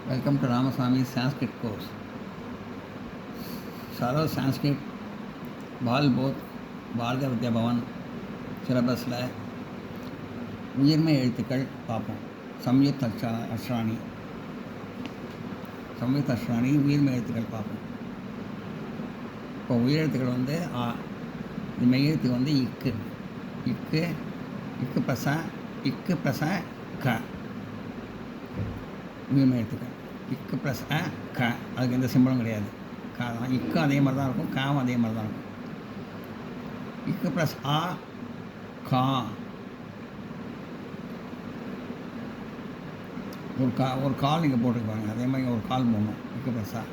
Welcome to Ramaswamy Sanskrit course. Sarva Sanskrit ball both பாரத வித்யா பவன் சிலபஸில் உயிர்மை எழுத்துக்கள் பார்ப்போம். சம்யுக்த் அஷ்ராணி உயிர்மை எழுத்துக்கள் பார்ப்போம். இப்போ உயிரெழுத்துக்கள் வந்து ஆ, இது மெய்யெழுத்து வந்து இக்கு இக்கு இக்கு பச இக்கு பச க உயிர்மை எழுத்துக்கள் இக்கு ப்ளஸ் அ க, அதுக்கு எந்த சிம்பளும் கிடையாது. கா தான். இக்கும் அதே மாதிரி தான் இருக்கும், காவும் அதே மாதிரி தான் இருக்கும். இக்கு ப்ளஸ் ஆ கா, ஒரு கால் நீங்கள் போட்டுருப்பாங்க, அதே மாதிரி ஒரு கால் போடணும். இக்கு ப்ளஸ் ஆ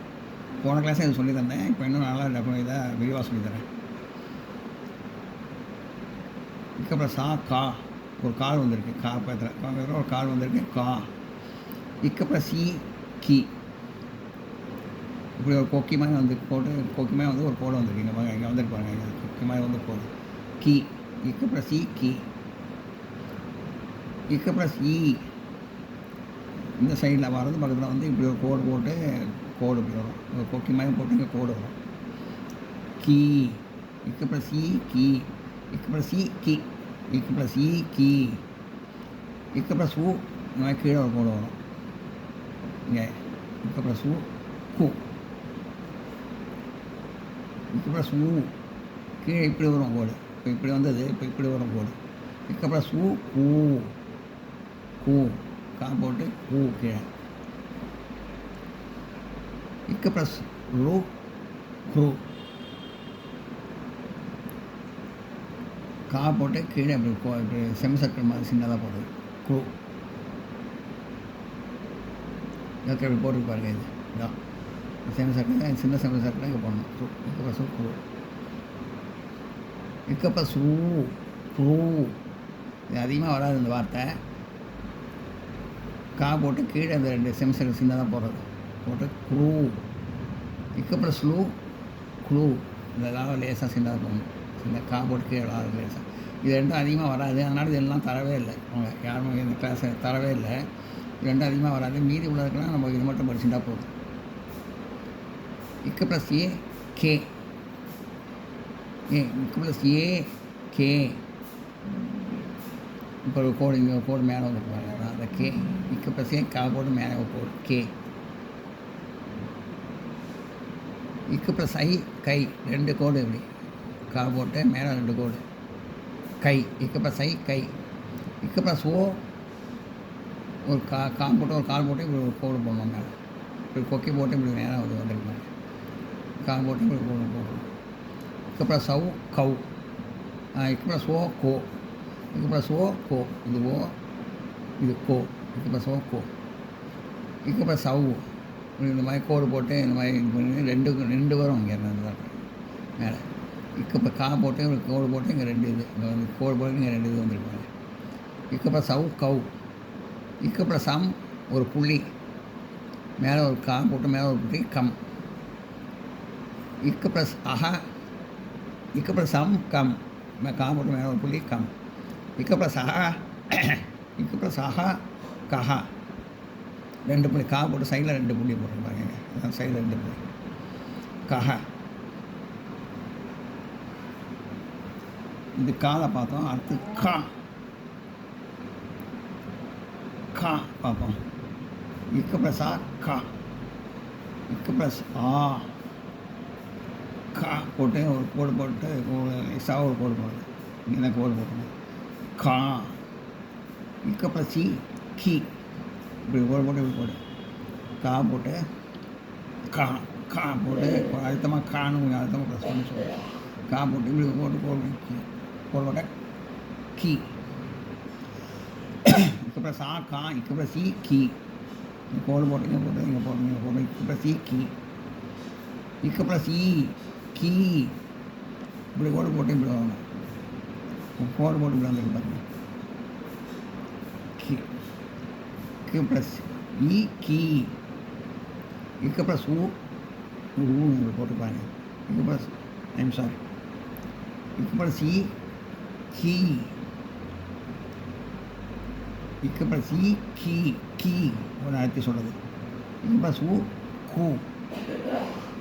போன கிளாஸே இது சொல்லி தந்தேன், இப்போ இன்னும் நல்லா இதை விரிவாக சொல்லித்தரேன். இக்கு ப்ளஸ் ஆ கா, ஒரு கால் வந்திருக்கு, கா பத்திர ஒரு கால் வந்திருக்கு, கா. இக்கு ப்ளஸ் இ கி, இப்படி ஒரு கொக்கி மாதிரி வந்து போட்டு கொக்கி மாதிரி வந்து ஒரு கோடு வந்துருக்கு. இங்கே வந்துருப்பாங்க, இங்கே கொக்கி மாதிரி வந்து கோடு கி. இக்கு ப்ளஸ் இ கி. இக்கு ப்ளஸ் இ இந்த சைடில் வர்றது பக்கத்தில் வந்து இப்படி ஒரு கோடு போட்டு கோடு இப்படி வரும், ஒரு கொக்கி மாதிரி போட்டு இங்கே கோடு வரும். கி. இக்கு ப்ளஸ் இ கி. இக்கு ப்ளஸ் இ கி. இக்கு ப்ளஸ் இ கி. இக்கு ப்ளஸ் ஊ, இந்த மாதிரி கீழே ஒரு கோடு வரும் இங்கே. இக்கு ப்ளஸ் ஊ கு. இக்கு ப்ளஸ் ஊ கீழே இப்படி வரும் கோடு, இப்போ இப்படி வந்தது, இப்போ இப்படி வரும் கோடு. இக்கு ப்ளஸ் ஊ கூ கூ, கா போட்டு கூ கீழே. இக்கு ப்ளஸ் ரூ குரு, கா போட்டு கீழே இப்படி செமி சர்க்கிள் மாதிரி சின்னதாக போடுறது குரு. இதை இப்படி போட்டு பாருங்க, இது இதான் செமி சர்க்கிள், சின்ன செமி சர்க்கிள் இங்கே போடணும். இக்கு ப்ளஸ் குரு. இக்கு ப்ளஸ் ரூ குரு, இது அதிகமாக வராது இந்த வார்த்தை. கா போட்டு கீழே அந்த ரெண்டு செமி சர்க்கிள் சின்னதாக போடுறது போட்டு குரு. இக்கு ப்ளஸ் லூ குழு, இதெல்லாம் லேசாக சின்னதாக போடணும். சின்ன கா போட்டு கீழே வராது லேசாக. இது ரெண்டும் அதிகமாக வராது, அதனால் இதெல்லாம் தரவே இல்லை. அவங்க யாருமே இந்த கிளாஸை தரவே இல்லை. இது ரெண்டும் அதிகமாக வராது, மீதி உள்ளதுக்கெல்லாம் நம்ம இது மட்டும் படிச்சுட்டா போதும். இக்கு ப்ளஸ் ஏ கே. இக்கு ப்ளஸ் ஏ கே, இப்போ ஒரு கோடு இங்கே ஒரு கோடு மேலே வந்து பாருங்க, அந்த கே. இக்கு ப்ளஸ் ஏ கா போட்டு மேலே ஒரு கோடு கே. இக்கு ப்ளஸ் ஐ கை, ரெண்டு கோடு இப்படி கா போட்டு மேலே ரெண்டு கோடு கை. இக்கு ப்ளஸ் ஐ கை. இக்கு ப்ளஸ் ஓ ஒரு கா போட்டு ஒரு கால் போட்டு இப்படி ஒரு கோடு போடணும் மேலே, இப்படி கொக்கி போட்டு இப்படி நேரம் வந்துருக்காங்க. கா போட்டு இப்படி கோடு போடணும். இக்கு ப்ளஸ் சவு கவு. இக்கு ப்ளஸ் ஓ கோ. இக்கு ப்ளஸ் ஓ கோ, இது ஓ இது கோ. இக்கு ப்ளஸ் ஓ கோ. இக்கு ப்ளஸ் சவு, இந்த மாதிரி கோடு போட்டு இந்த மாதிரி இது பண்ணி ரெண்டு வரும் இங்கே மேலே. இக்கு இப்போ கா போட்டு ஒரு கோடு போட்டு இங்கே ரெண்டு இது இங்கே வந்து கோடு போட்டு இங்கே ரெண்டு இது வந்துருப்பாங்க. இக்கு ப்ளஸ் சவு கவு. இக்கு ப்ளஸ் சம் ஒரு புள்ளி மேலே ஒரு கா போட்டு மேலே ஒரு புள்ளி கம். இக்கு ப்ளஸ் அஹா. இக்கு ப்ளஸ் சம் கம், கா போட்டு மேலே ஒரு புள்ளி கம். இக்கு ப்ளஸ் அஹா. இக்கு ப்ளஸ் அஹா கஹா, ரெண்டு புள்ளி கா போட்டு சைடில் ரெண்டு புள்ளி போட்டுருப்பாங்க, சைடில் ரெண்டு புள்ளி கஹா. இது காலை பார்த்தோம். அடுத்து கா கா பார்ப்போம். இக்கு ப்ளஸ் ஆ கா. இக்கு ப்ளஸ் ஆ கா போட்டு ஒரு கோடு போட்டு எக்ஸ்ட்ரா ஒரு கோடு போடுது, இங்கே கோடு போட்டணும் கா. இக்கு ப்ளஸ் சி கி, இப்படி கோடு போட்டு இப்படி போடு கா போட்டு கா. கா போட்டு அழுத்தமாக காணும், கொஞ்சம் அழுத்தமாக ப்ளஸ் பண்ணி சொல்லுவோம். கா போட்டு இப்படி போட்டு கோடு போட கி. இக்கு ப்ளஸ் ஆ கா. இக்கு ப்ளஸ் சி கி, கோடு போட்டு இங்கே போட்டு இங்கே போட்டு இங்கே போட்டு இக்கு ப்ளஸ் சி கி. இக்கு ப்ளஸ் இ கி, இப்படி கோடு போட்டு இப்படி வரணும், கோடு போட்டு இப்படி வந்துருக்கு பாருங்க கி. இக்கு ப்ளஸ் இ கி. இக்கு ப்ளஸ் ஊ இப்படி போட்டுப்பாங்க. இக்கு ப்ளஸ் சாரி இக்கு ப்ளஸ் இ கி. இக்கு ப்ளஸ் இ கி கி ஒன்று அழுத்தி சொல்லுது. இக்கு ப்ளஸ் ஊ கூ.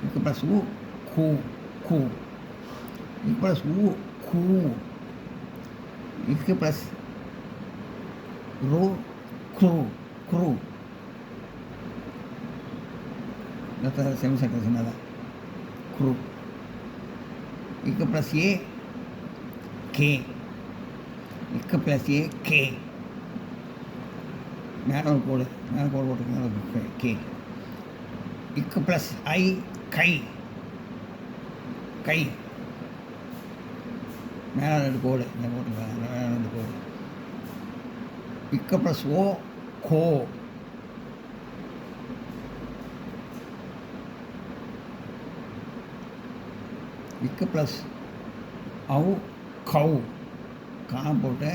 இக்கு ப்ளஸ் ஊ கூ கூ. இக்கு ப்ளஸ் ஊ கூ. இக்கு ப்ளஸ் ரூ க்ரூ க்ரூ. செமி சக்கர சின்னதாக க்ரூ. இக்கு ப்ளஸ் ஏ கே. இக்கு ப்ளஸ் ஏ கே. மேலே ஒரு கோடு போட்டுருக்கீங்க கே. இக்கு ப்ளஸ் ஐ கை கை. மேலே 2 கோடு இங்கே போட்டுருக்காங்க, மேலே 2 கோடு. இக்கு ப்ளஸ் ஓ கோ. இக்கு ப்ளஸ் அவு கவு. கா போட்டு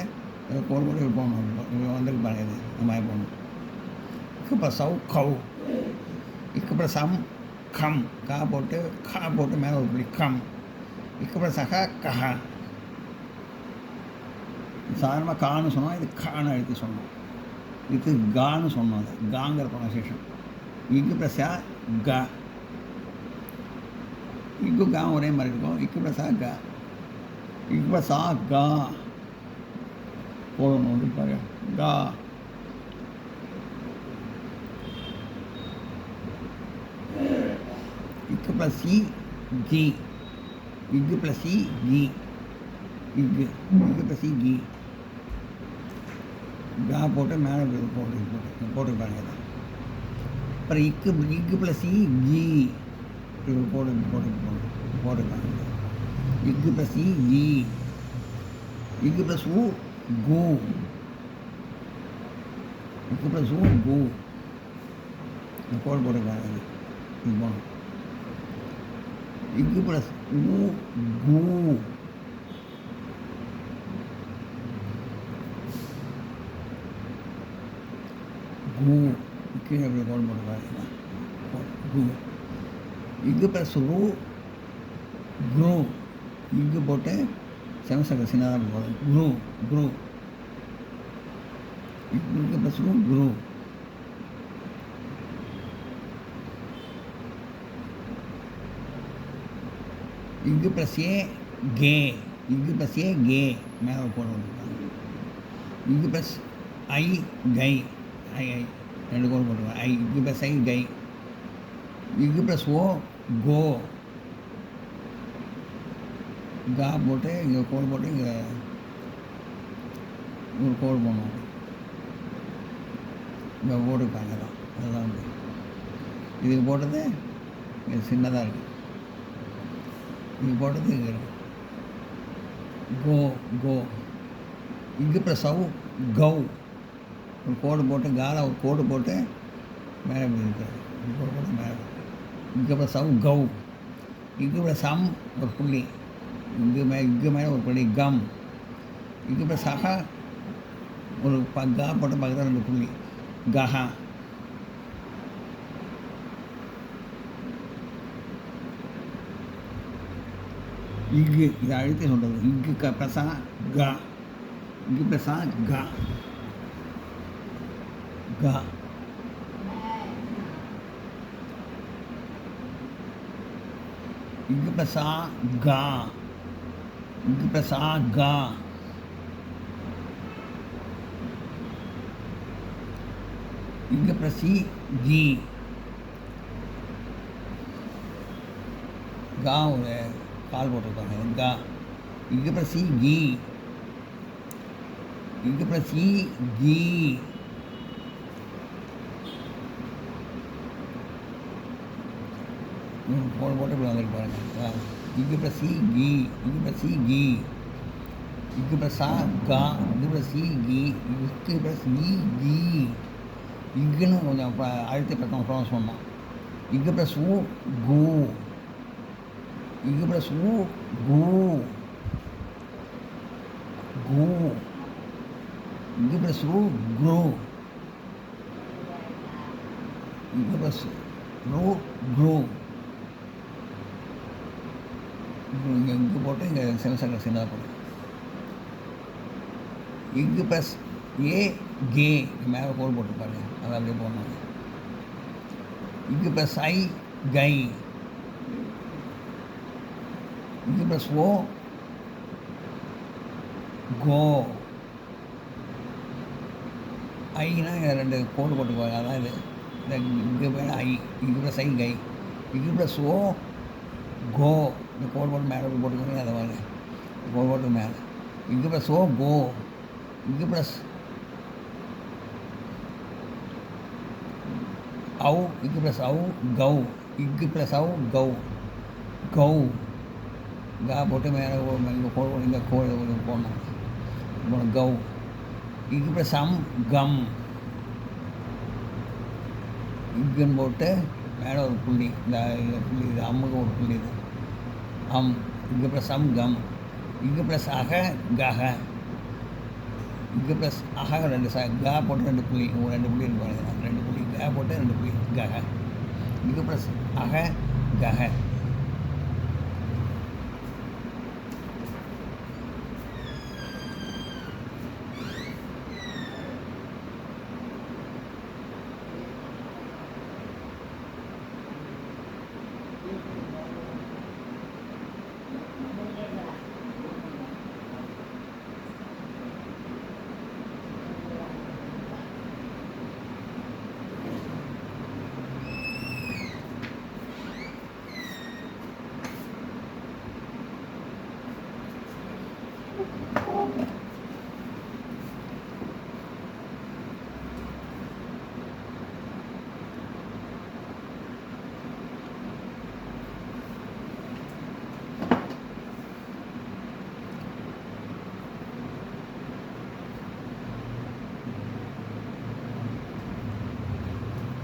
கோடு போட்டு இது போடணும். இது வந்துருக்கு பாருங்க, இது இந்த மாதிரி போடணும். இக்கு ப்ளஸ் அவு கவு. இக்கு ப்ளஸ் அம் கம். கா போட்டு மேலே ஒரு புள்ளி கம். இக்கு ப்ளஸ் அக கஹா. சாதாரணமாக கான்னு சொன்னோம், இது கான்னு எழுதி சொன்னோம். இதுக்கு கான்னு சொன்னோம். அது காங்கிற ப்ரொனன்சியேஷன். இக்கு ப்ளஸ் ஆ கா. இக்கு கா ஒரே மாதிரி இருக்கும். இக்கு ப்ளஸ் ஆ கா. இக்கு ப்ளஸ் ஆ கா போடணும். வந்து பாரு கா. இக்கு ப்ளஸ் இ கி. இக்கு ப்ளஸ் இ கி. இக்கு ப்ளஸ் இ கி. கா போட்டு மேலே போட்டு பாருங்க. அப்புறம் இக்கு ப்ளஸ் இ கி. போட்டுருக்காங்க. இக்கு ப்ளஸ் இ கி. இக்கு ப்ளஸ் ஊ கு. இக்கு ப்ளஸ் ஊ கு. கோடு போட்டுருக்காங்க. இது போகணும். இக்கு ப்ளஸ் ஊ கு. கு. கீழே எப்படி கோடு போட்டுருக்காங்க. கு. இக்கு ப்ளஸ் ரூ குரூ. இக்கு போட்டு செமசக்க சின்னதாக போடுறது. Crew crew. இக்கு ப்ளஸ் ரூ குரூ. இக்கு ப்ளஸ் ஏ கே. இக்கு ப்ளஸ் ஏ கே. மேலே போட வந்துருக்காங்க. இக்கு ப்ளஸ் ஐ கை. ஐ 2 கோடு போட்டுருக்காங்க. ஐ. இக்கு ப்ளஸ் ஐ கை. இக்கு ப்ளஸ் ஓ கோ. கா போட்டு இங்கே கோடு போட்டு இங்கே ஒரு கோடு போடணும். இங்கே போட்டுருக்காங்க. தான் அதெல்லாம் வந்து இதுக்கு போட்டது இது சின்னதாக இருக்குது. இது போட்டது இங்கே இருக்குது. கோ கோ. இக்கு ப்ளஸ் அவு கவ். ஒரு கோடு போட்டு கால ஒரு கோடு போட்டு மேலே இருக்காது. கோடு போட்டு மேலே. இக்கு ப்ளஸ் அவு கவ். இக்கு ப்ளஸ் அம் ஒரு புள்ளி. இக்கு மேலே ஒரு புள்ளி கம். இக்கு ப்ளஸ் அக ஒரு கா போட்டு பக்கத்தில் 2 புள்ளி கஹா. இக்கு இதை அழுத்தி சொல்கிறது. இக்கு ப்ளஸ் ஆ கா. இக்கு ப்ளஸ் ஆ கா கா. இக்கு ப்ளஸ் ஆ கா. இக்கு ப்ளஸ் ஆ கா. இக்கு ப்ளஸ் இ கி. கா ஒரு கால் போட்டிருக்காங்க. கா. இக்கு ப்ளஸ் இ கி. இக்கு ப்ளஸ் இ கி. போட்டு இப்படி வந்துட்டு பாருங்க. இக்கு ப்ளஸ் இ கி. இக்கு ப்ளஸ் இ கி. இக்கு ப்ளஸ் ஆ கா. இக்கு ப்ளஸ் இ கி. இக்கு ப்ளஸ் இ கி. இக்குன்னு கொஞ்சம் அழுத்தி பக்கம் சொன்னோம். இக்கு ப்ளஸ் ஊ கு. இக்கு ப்ளஸ் ஊ கு கு. இக்கு ப்ளஸ் ஊ குரு. இக்கு ப்ளஸ் ரூ குரு. இங்கே போட்டு இங்கே செமசக்கர சின்னதாக போட்டு. இக்கு ப்ளஸ் ஏ கே. மேலே கோல் போட்டுருப்பாரு. அதை அப்படியே போடணும். இக்கு ப்ளஸ் ஐ கை, இக்கு ப்ளஸ் ஓ கோ. ஐனா ரெண்டு கோடு போட்டுக்குவாங்க, அதான் இது. இந்த இக்கு மேலே ஐ, இக்கு ப்ளஸ் ஐ கை, இக்கு ப்ளஸ் ஓ கோ. இந்த கோடு போட்டு மேலே போட்டுக்கோங்க, அதை வாங்க கோடு போட்டு மேலே. இக்கு ப்ளஸ் ஓ கோ, இக்கு ப்ளஸ் அவு, இக்கு ப்ளஸ் அவு கௌ, இக்கு ப்ளஸ் அவு கௌ கௌ. கா போட்டு மேலே இங்கே கோடு, இந்த கோடு போடணும். அப்புறம் கௌ. இக்கு ப்ளஸ் அம் கம், இக்குன்னு போட்டு மேலே ஒரு புள்ளி, இந்த புள்ளி இது அம்முக்கு ஒரு புள்ளி இது அம். இக்கு ப்ளஸ் அம் கம், இக்கு ப்ளஸ் அக கக, இக்கு ப்ளஸ் அக ரெண்டு கா போட்டு ரெண்டு புள்ளி, ரெண்டு புள்ளி இருப்பாங்க, ரெண்டு புள்ளி கா போட்டு ரெண்டு புள்ளி கக, இக்கு ப்ளஸ் அக கக.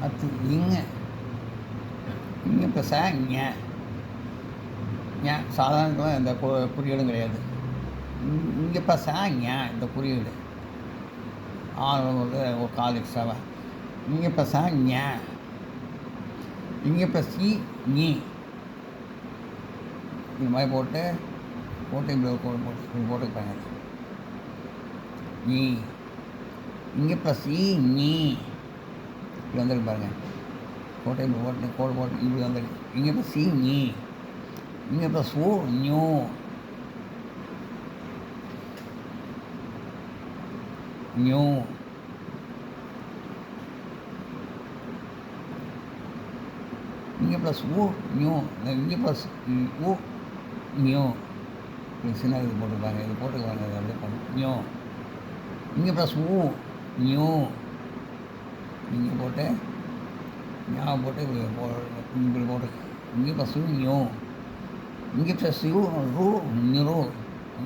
அடுத்து இங்கே இப்போ ஞ சாதாரணமாக இந்த குறியீடும் கிடையாது. இங்கே இப்போ இந்த குறியீடு வந்து ஒரு கால் எக்ஸ்ட்ராவா. இங்கே இப்போ ஞ, இங்கே இப்போ சி நீ, இந்த மாதிரி போட்டு இப்படி ஒரு கோடு போட்டு இப்படி போட்டுப்பாங்க. நீ இங்கே இப்போ சி நீ இப்படி வந்துருக்கு பாருங்கள். கோட்டை இப்படி போட்டு கோடு போட்டு இப்படி வந்துருக்கு. இங்கே இப்போ சி நீ, இங்கே இப்போ சூ நியூ, நியூ. இங்கே ப்ளஸ் ஊ நியூ, இங்கே ப்ளஸ் ஊ நியூ. சின்ன இது போட்டுருப்பாங்க, இது போட்டுக்குவாங்க, அது அப்படியே பண்ணும் நியூ. இங்கே ப்ளஸ் ஊ நியூ, இங்கே போட்டு ஞாபகம் போட்டு இப்படி போட்டு இங்கே ப்ளஸ் ஊ நியூ, இங்கே ப்ளஸ் யூ ரூ நியூ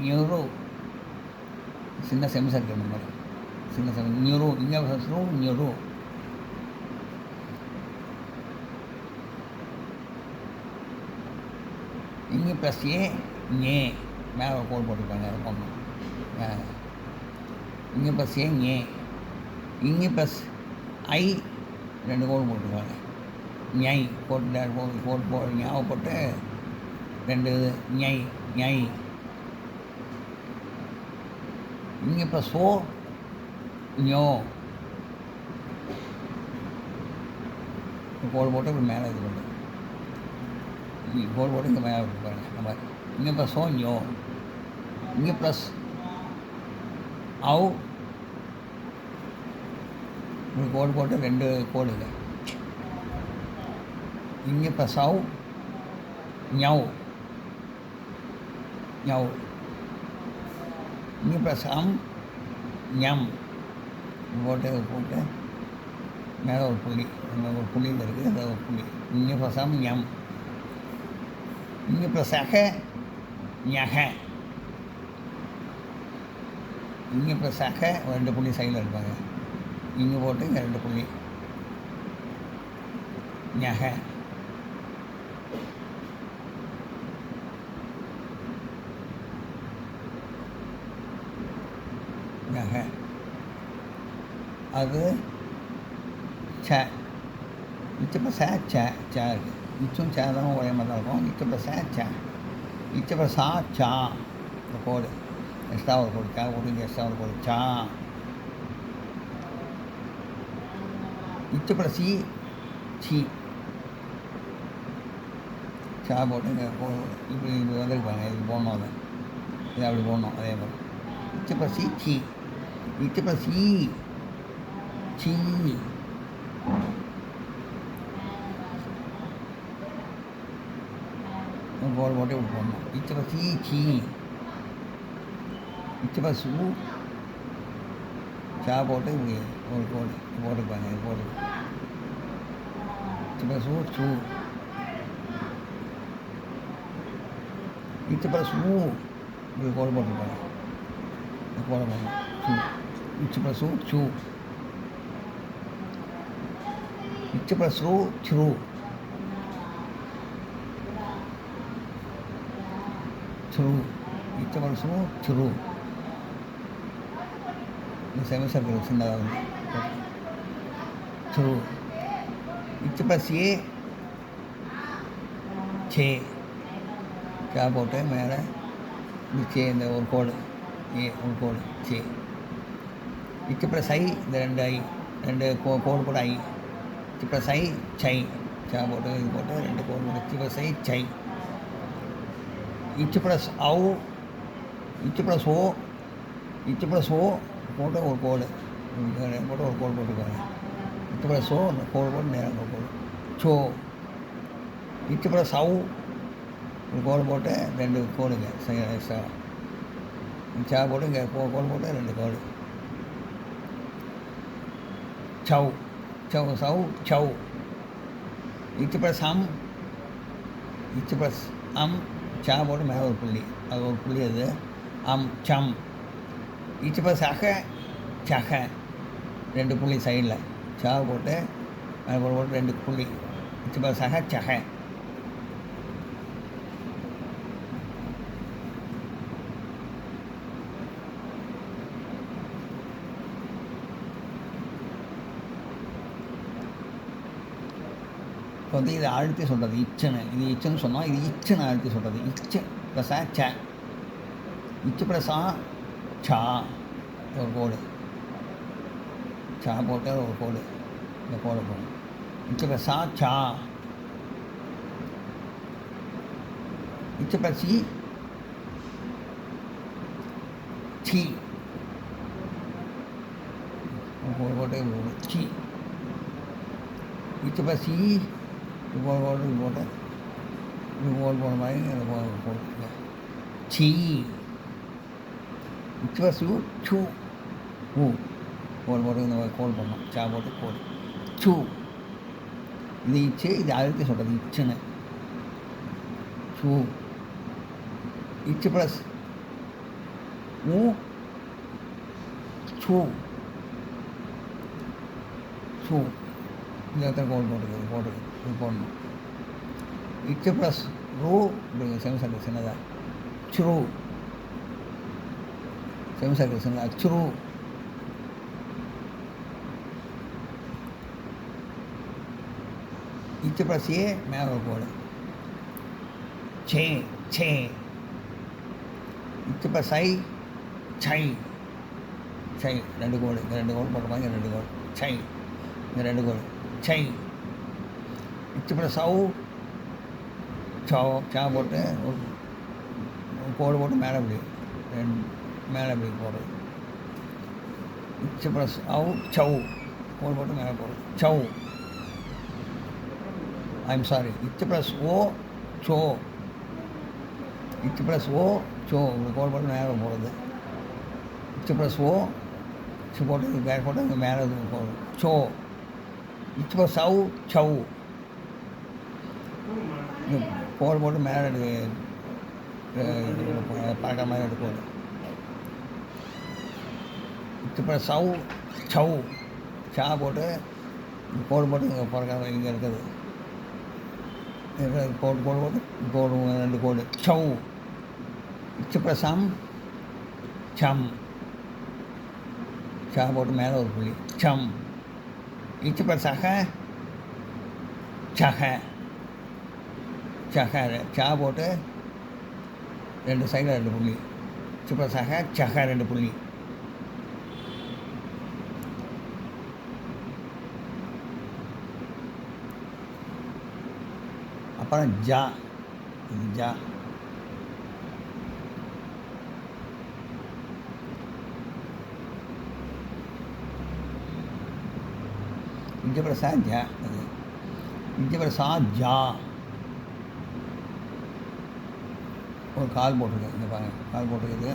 நியூரோ. சின்ன செம்சர் இந்த மாதிரி சின்ன செம் நியூரோ, இங்கே ப்ளஸ் ரூ நியூரோ. இங்கே ப்ளஸ் ஏ ஏ மேலே ஒரு கோடு போட்டுருப்பாங்க, அதை போடணும். இங்கே ப்ளஸ் ஏ ஏ, இங்கே ப்ளஸ் ஐ ரெண்டு கோடு போட்டுருப்பாங்க. ஞை போட்டு ஞாபகம் போட்டு ரெண்டு இது ஞை ஞை. இங்கே ப்ளஸ் ஓ ஞோ கோடு போட்டு இப்படி மேலே இது பண்ணுறது. கோடு போட்டு இங்கே மேலே பாருங்க இந்த மாதிரி. இங்கே ப்ளஸ் ஓ ஞோ, இங்கே ப்ளஸ் அவு இப்படி கோடு போட்டு ரெண்டு கோடு இல்லை. இங்கே ப்ளஸ் அவு ஞவ் ஞவ், இங்கே ப்ளஸ் அம் ஞம் போட்டு மேலே ஒரு புள்ளி, ஒரு புள்ளியில் இருக்குது, அந்த ஒரு புள்ளி. இங்கே ப்ளஸ் அம் ஞம், இங்கே ப்ளஸ் அக ஞக, இங்கே ப்ளஸ் அக ரெண்டு புள்ளி சைடில் இருப்பாங்க. இங்கே போட்டு இங்கே ரெண்டு புள்ளி ஞக. ஞக அது ச. இப்போ ச ச ச இருக்குது. இச்சும் ச தான் ஒரே மாதிரி தான் இருக்கும். இப்போ ச ச, இப்போ சா சா. இந்த கோடு எக்ஸ்ட்ரா ஒரு கோடு சா போட்டு இங்கே எக்ஸ்ட்ரா ஒரு கோடு சா. இப்போ சி சி, சா போட்டு இங்கே கோடு போடு இப்படி இப்படி வந்துருப்பாங்க இது போடணும் அதை இதை அப்படி போடணும் அதே மாதிரி இச்சு ப்ளஸ் சி சி இச்சு ப்ளஸ் ஈ சீ கோடு போட்டு இப்படி போடணும் இச்சு ப்ளஸ் ஈ சீ இச்சு ப்ளஸ் ஊ சா போட்டு இப்படி ஒரு கோடு போட்டுப்பாங்க இது போட்டு இச்சு ப்ளஸ் ஊ சூ இச்சு ப்ளஸ் ஊ இப்படி கோடு போட்டுருப்பாங்க கோடு போடணும் சூ இச்சு ப்ளஸ் ஊ சூ இச்சு ப்ளஸ் ரூ ச்ரூ ச்ரூ இச்சு ப்ளஸ் ரூ ச்ரூ இந்த செமி சர்க்கிள் சின்னதாக வந்து ச்ரூ இச்சு ப்ளஸ் ஏ சே சா போட்டு மேலே இந்த சே இந்த ஒரு கோடு ஏ ஒரு கோடு சே இச்சு ப்ளஸ் ஐ இந்த ரெண்டு கோடு போட்டு ஐ இச்சு ப்ளஸ் ஐ சை சா போட்டு இது போட்டு ரெண்டு கோடு போட்டு இச்சு ப்ளஸ் ஐ சை இச்சு ப்ளஸ் ஔ இச்சு ப்ளஸ் ஓ இச்சு ப்ளஸ் ஓ போட்டு ஒரு கோடு போட்டு ஒரு கோடு போட்டுருக்காங்க இச்சு ப்ளஸ் ஓ கோடு போட்டு நேரம் ஒரு கோடு சோ இச்சு ப்ளஸ் ஔ ஒரு கோடு போட்டு ரெண்டு கோடுங்க எக்ஸ்ட்ரா சா போட்டு இங்கே கோடு போட்டு ரெண்டு கோடு சௌ சௌ சௌ சௌ இச்சு ப்ளஸ் அம் இச்சு ப்ளஸ் அம் சா போட்டு மேலே ஒரு புள்ளி அது ஒரு புள்ளி அது அம் சம் இச்சு ப்ளஸ் அக சக ரெண்டு புள்ளி சைடில் சா போட்டு மேலே போட்டு ரெண்டு புள்ளி இச்சு ப்ளஸ் அக சக இப்போ வந்து இதை அழுத்தி சொல்கிறது இச்சுன்னு இது இச்சுன்னு சொன்னால் இது இச்சுன்னு அழுத்தி சொல்கிறது இச்சு ப்ளஸ் ச இச்சு ப்ளஸ் சா ஒரு கோடு சா போட்டு ஒரு கோடு இந்த கோடு போடணும் இச்சு ப்ளஸ் சா இச்சு ப்ளஸ் சி ஒரு கோடு போட்டு சி இச்சு ப்ளஸ் இது போட்டு இது போட்டு இது போன மாதிரி போட்டு சி இச்சு ப்ளஸ் யூ சூ ஊ கோல் போட்டு இந்த கோல் பண்ணோம் சா போட்டு கோல் சூ இது இச்சு இது அழுத்தி சொல்கிறது இச்சுன்னு சூ இச்சு ப்ளஸ் ஊ சூ சூ இந்த இடத்துல கோல் போட்டுருக்கு இது போடணும் இச்சு ப்ளஸ் ரூ இப்படி செமி சர்க்கிள் சின்னதாக ச்ரூ செமி சர்க்கிள் சின்னதாக ச்ரூ இச்சு ப்ளஸ் ஏ மேலே ஒரு கோடு சே சே இச்சு ப்ளஸ் ஐ சை சை ரெண்டு கோடு இந்த ரெண்டு கோடு போட்ட மாதிரி ரெண்டு கோடு சை இந்த ரெண்டு கோடு சை இச்சு ப்ளஸ் ஔ சோ சா போட்டு ஒரு கோடு போட்டு மேலே இப்படி ரெண்டு மேலே இப்படி போடுறது இச்சு ப்ளஸ் ஔ சௌ கோடு போட்டு மேலே போடுறது சௌ ஐம் சாரி இச்சு ப்ளஸ் ஓ சோ இச்சு ப்ளஸ் ஓ சோ இப்படி கோடு போட்டு மேலே போடுறது இச்சு ப்ளஸ் ஓ சி போட்டு இது பேக் போட்டு இங்கே மேலே போடுறது சோ இச்சு ப்ளஸ் ஔ சௌ கோடு போட்டு மேலே பறக்கிற மாதிரி எடுக்கும் இச்சு ப்ளஸ் ஔ சௌ சா போட்டு கோடு போட்டு இங்கே பறக்கிற இங்கே இருக்குது கோடு போட்டு கோடு ரெண்டு கோடு சௌ இச்சு ப்ளஸ் அம் சம் சா போட்டு மேலே ஒரு புள்ளி சம் இச்சு ப்ளஸ் அக சக சக சா போட்டு ரெண்டு சைடில் ரெண்டு புள்ளி இச்சு ப்ளஸ் அக சக ரெண்டு புள்ளி அப்புறம் ஜா இது ஜா. இங்கே அப்புறம் சா ஜா. அது இங்கே அப்புறம் சா ஜா. ஒரு கால் போட்டிருக்கு, இங்கே பாருங்கள் கால் போட்டிருக்குது.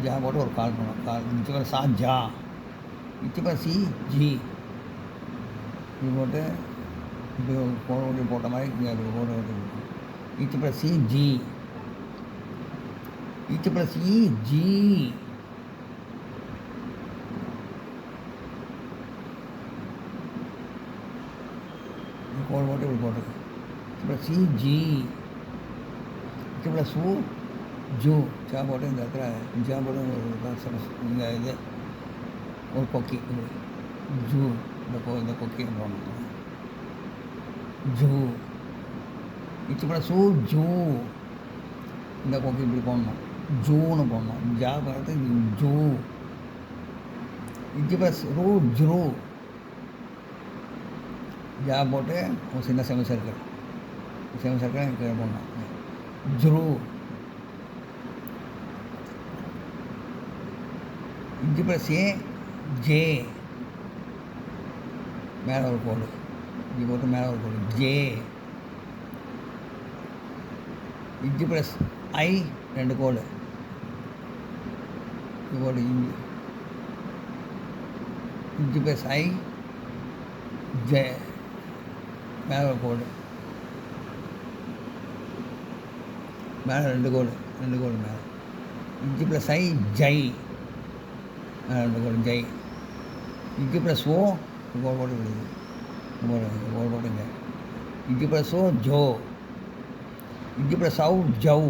ஜா போட்டு ஒரு கால் போடணும். கால் இங்கே அப்புறம் சா ஜா. இங்கே அப்புறம் சி ஜி. இது போட்டு இப்படி கோடு போட்ட மாதிரி இங்கே அப்படி கோடு ஓட்டி கொடுக்கணும். இங்கே அப்புறம் சி ஜி. இங்கே அப்புறம் சி ஜி. கோடு போட்டு இப்படி போட்டு அப்புறம் சி ஜி. அப்புறம் சு ஜூ. ஜா போட்டு இந்த இடத்துல ஜா போட்டு இந்த இது ஒரு கொக்கி ஜூ. இந்த கொக்கி போடணும். ஜூ. அப்புறம் சு ஜூ. இந்த கொக்கி இப்படி போடணும். ஜூன்னு போடணும். ஜா பார்த்து ஜூ. அப்புறம் ரூ ஜ்ரூ. ஜா போட்டு ஒரு சின்ன செமி சர்க்கிள் கீழே போடணும். ஜ்ரூ. அப்புறம் சே ஜே. மேலே ஒரு கோடு இங்கே போட்டு மேலே ஒரு கோடு ஜே. அப்புறம் ஐ 2 கோடு இது கோடு இங்கே ப்ளஸ் ஐ ஜே. மேலே ஒரு கோடு மேலே 2 கோடு மேலே. இங்கே ப்ளஸ் ஐ ஜை. மேலே 2 கோடு ஜை. இங்கே ப்ளஸ் ஓ கோடு போட்டு விடுது. கோடு போட்டுங்க. இங்கே ப்ளஸ் ஓ ஜோ. இங்கே ப்ளஸ் அவு ஜவ்.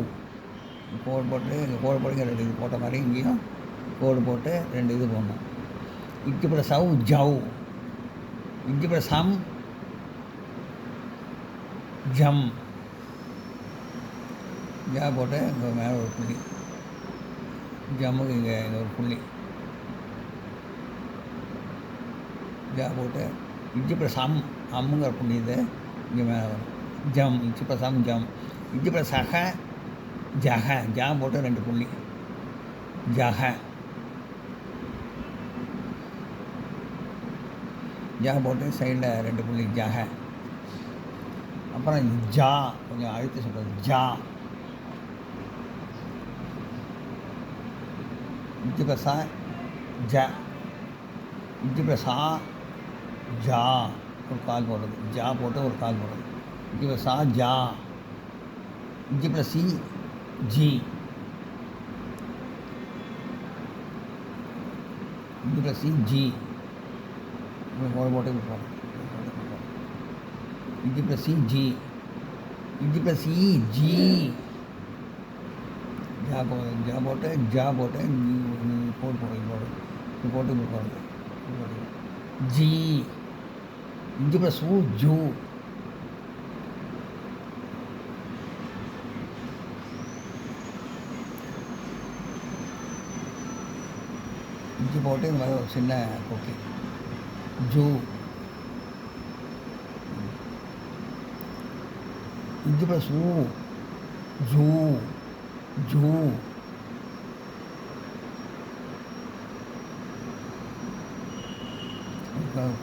கோடு போட்டு இங்கே கோடு போட்டு 2 இது போட்ட மாதிரி இங்கேயும் கோடு போட்டு 2 இது போடணும். இங்கே ப்ளஸ் அவு ஜவ். இங்கே ப்ளஸ் ஹம் ஜம். ஜா போட்டு இங்கே மேலே ஒரு புள்ளி. ஜம்முக்கு இங்கே ஒரு புள்ளி. ஜா போட்டு இங்கே ப்ளஸ் அம்முங்கிற புள்ளி இது இங்கே மேலே வரும். ஜம். இங்கே ப்ளஸ் ஜம். இங்கே ப்ளஸ் சக ஜக. ஜா போட்டு 2 புள்ளி ஜக. ஜா போட்டு சைடில் 2 புள்ளி ஜக. அப்புறம் ஜா கொஞ்சம் அழுத்தி சொல்கிறது ஜா. இங்கே ப்ளஸ் ஜ. இங்கே ப்ளஸ் ஜா ஒரு கால் போடுறது. ஜா போட்டு ஒரு கால் போடுறது. இங்கே ப்ளஸ் ஜா. இங்கே ப்ளஸ் சி ஜி. இங்கே ப்ளஸ் சி ஜி. கோடு போட்டு போடுறோம். இங்கே ப்ளஸ் சி ஜி. இங்கே ப்ளஸ் சி ஜி. ஜா போட்டு கோடு போட்டு போடுறது ஜி. இங்கே ப்ளஸ் ஊ ஜூ. இஞ்சி போட்டு இந்த மாதிரி ஒரு சின்ன கொக்கி ஜூ. இஞ்சி ப்ளஸ் ஊ ஜூ ஜூ.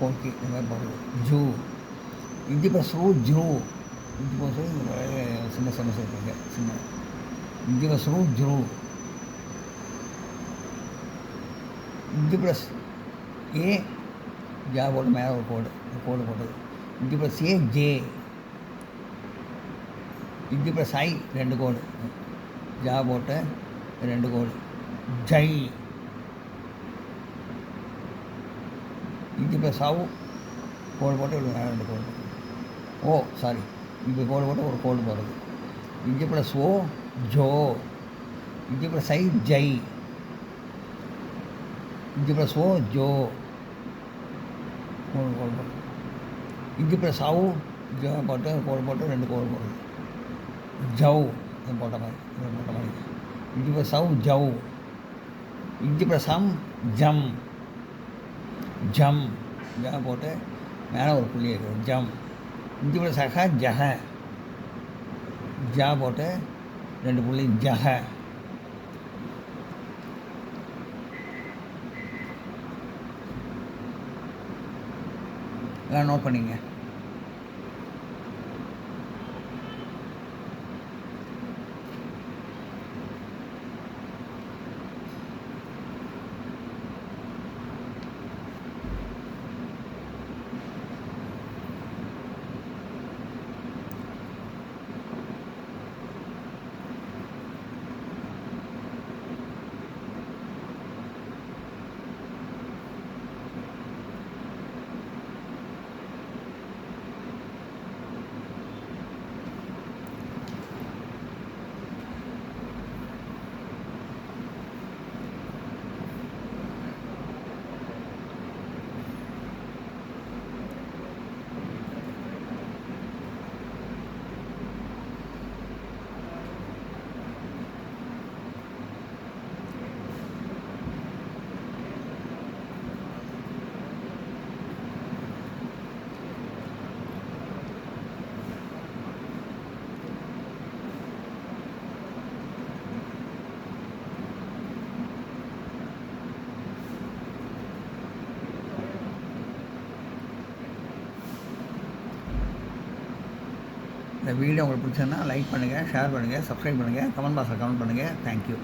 கொக்கி இந்த மாதிரி போடுறது ஜூ. இஞ்சி ப்ளஸ் ஊ ஜூ. இஞ்சி ப்ளஸ் சின்ன சின்ன சேர்த்துங்க சின்ன. இஞ்சி ப்ளஸ் ஊ ஜூ. இஞ்சி ப்ளஸ் ஏ ஜா போட்டு மேலே ஒரு கோடு போட்டது. இஞ்சி ப்ளஸ் ஏ ஜே. இஞ்சி ப்ளஸ் ஐ 2 கோடு ஜா போட்டு 2 கோடு ஜை. இஞ்சி ப்ளஸ் அவு கோடு போட்டு 2 கோடு. ஓ சாரி, இப்படி கோடு போட்டு ஒரு கோடு போடுறது. இஞ்சி ப்ளஸ் ஓ ஜோ. இஞ்சி ப்ளஸ் ஐ ஜை. இஞ்சி ப்ளஸ் ஓ ஜோ கோடு போட்டு. இஞ்சி ப்ளஸ் அவு ஜோ போட்டு கோடு போட்டு 2 கோடு போடுறது ஜவ். இது போட்ட மாதிரி இஞ்சி ப்ளஸ் அவு ஜவ். இஞ்சி ப்ளஸ் ஹம் ஜம் ஜம். ஜா போட்டு மேலே ஒரு புள்ளி இருக்குது ஜம். இஞ்சி ப்ளஸ் அக ஜஹ. ஜா போட்டு 2 புள்ளி ஜஹ. எல்லாம் நோட் பண்ணிங்க. இந்த வீடியோ உங்களுக்கு பிடிச்சதுன்னா லைக் பண்ணுங்கள், ஷேர் பண்ணுங்கள், சப்ஸ்கிரைப் பண்ணுங்கள், கமெண்ட் பாக்ஸில் கமெண்ட் பண்ணுங்கள். தேங்க்யூ.